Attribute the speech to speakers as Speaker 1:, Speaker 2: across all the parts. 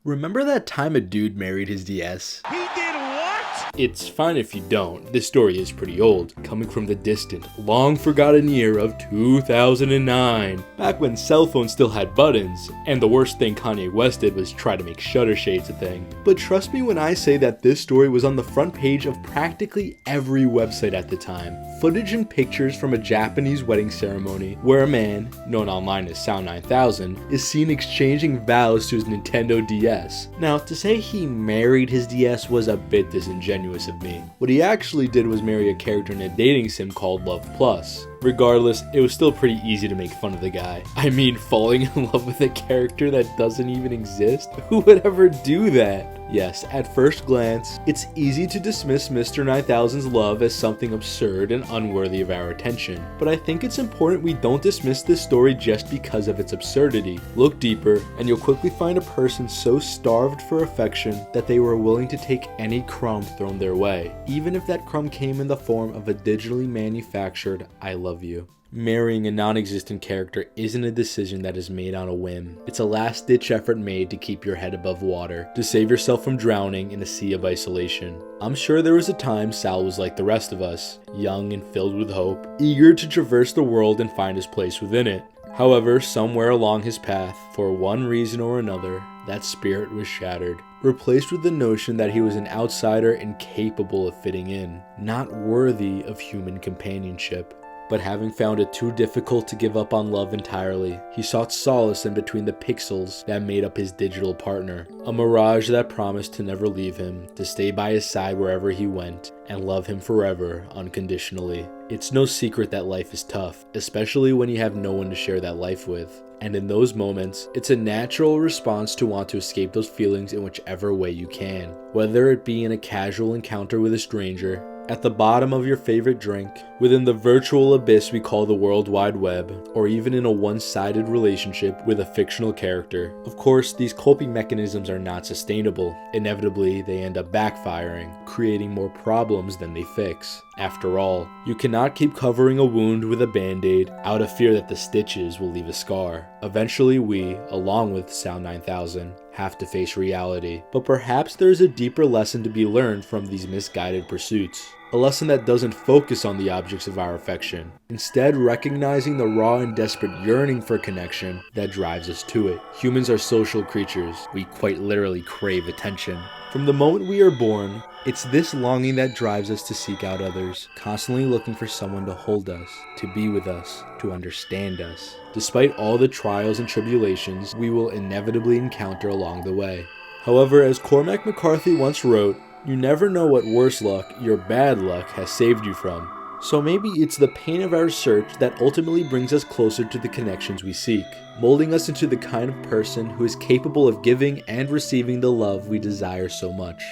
Speaker 1: Remember that time a dude married his DS?
Speaker 2: He did what?
Speaker 1: It's fine if you don't, this story is pretty old, coming from the distant, long forgotten year of 2009, back when cell phones still had buttons, and the worst thing Kanye West did was try to make shutter shades a thing. But trust me when I say that this story was on the front page of practically every website at the time. Footage and pictures from a Japanese wedding ceremony where a man, known online as Sound 9000, is seen exchanging vows to his Nintendo DS. Now, to say he married his DS was a bit disingenuous of me. What he actually did was marry a character in a dating sim called Love Plus. Regardless, it was still pretty easy to make fun of the guy. I mean, falling in love with a character that doesn't even exist? Who would ever do that? Yes, at first glance, it's easy to dismiss Mr. 9000's love as something absurd and unworthy of our attention, but I think it's important we don't dismiss this story just because of its absurdity. Look deeper, and you'll quickly find a person so starved for affection that they were willing to take any crumb thrown their way, even if that crumb came in the form of a digitally manufactured "I love you." Marrying a non-existent character isn't a decision that is made on a whim. It's a last-ditch effort made to keep your head above water, to save yourself from drowning in a sea of isolation. I'm sure there was a time Sal was like the rest of us, young and filled with hope, eager to traverse the world and find his place within it. However, somewhere along his path, for one reason or another, that spirit was shattered, replaced with the notion that he was an outsider incapable of fitting in, not worthy of human companionship. But having found it too difficult to give up on love entirely, he sought solace in between the pixels that made up his digital partner, a mirage that promised to never leave him, to stay by his side wherever he went, and love him forever, unconditionally. It's no secret that life is tough, especially when you have no one to share that life with. And in those moments, it's a natural response to want to escape those feelings in whichever way you can, whether it be in a casual encounter with a stranger, at the bottom of your favorite drink, within the virtual abyss we call the World Wide Web, or even in a one-sided relationship with a fictional character. Of course, these coping mechanisms are not sustainable. Inevitably, they end up backfiring, creating more problems than they fix. After all, you cannot keep covering a wound with a band-aid out of fear that the stitches will leave a scar. Eventually we, along with Sound 9000, have to face reality. But perhaps there is a deeper lesson to be learned from these misguided pursuits. A lesson that doesn't focus on the objects of our affection, instead recognizing the raw and desperate yearning for connection that drives us to it. Humans are social creatures. We quite literally crave attention. From the moment we are born, it's this longing that drives us to seek out others, constantly looking for someone to hold us, to be with us, to understand us. Despite all the trials and tribulations we will inevitably encounter along the way. However, as Cormac McCarthy once wrote, you never know what worse luck your bad luck has saved you from. So maybe it's the pain of our search that ultimately brings us closer to the connections we seek, molding us into the kind of person who is capable of giving and receiving the love we desire so much.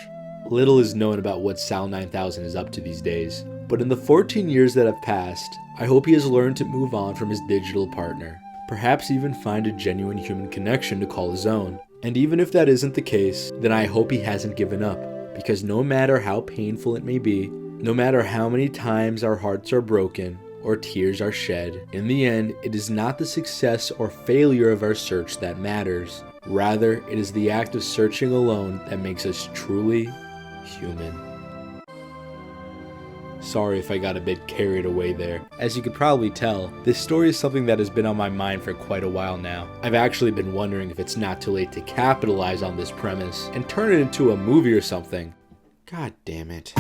Speaker 1: Little is known about what Sal 9000 is up to these days, but in the 14 years that have passed, I hope he has learned to move on from his digital partner, perhaps even find a genuine human connection to call his own. And even if that isn't the case, then I hope he hasn't given up, because no matter how painful it may be, no matter how many times our hearts are broken or tears are shed, in the end, it is not the success or failure of our search that matters. Rather, it is the act of searching alone that makes us truly human. Sorry if I got a bit carried away there. As you could probably tell, this story is something that has been on my mind for quite a while now. I've actually been wondering if it's not too late to capitalize on this premise and turn it into a movie or something. God damn it.